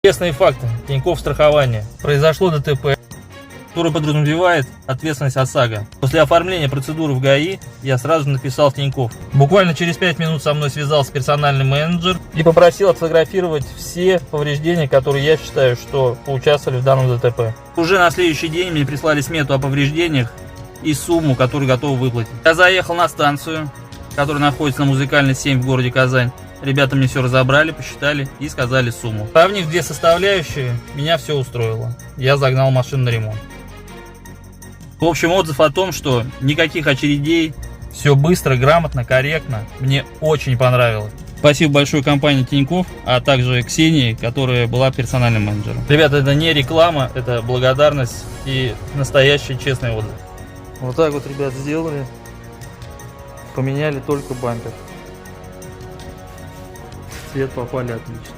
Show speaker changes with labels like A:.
A: Интересные факты. Тинькофф страхование. Произошло ДТП, которое подразумевает ответственность ОСАГО. После оформления процедуры в ГАИ я сразу написал в Тинькофф. Буквально через 5 минут со мной связался персональный менеджер и попросил отфотографировать все повреждения, которые я считаю, что поучаствовали в данном ДТП. Уже на следующий день мне прислали смету о повреждениях и сумму, которую готовы выплатить. Я заехал на станцию, которая находится на Музыкальной 7 в городе Казань. Ребята мне все разобрали, посчитали и сказали сумму. Сравнив две составляющие, меня все устроило. Я загнал машину на ремонт. В общем, отзыв о том, что никаких очередей, все быстро, грамотно, корректно. Мне очень понравилось. Спасибо большое компании Тинькофф, а также Ксении, которая была персональным менеджером. Ребята, это не реклама, это благодарность и настоящий честный отзыв. Вот так вот, ребят, сделали. Поменяли только бампер. Цвет попали отлично.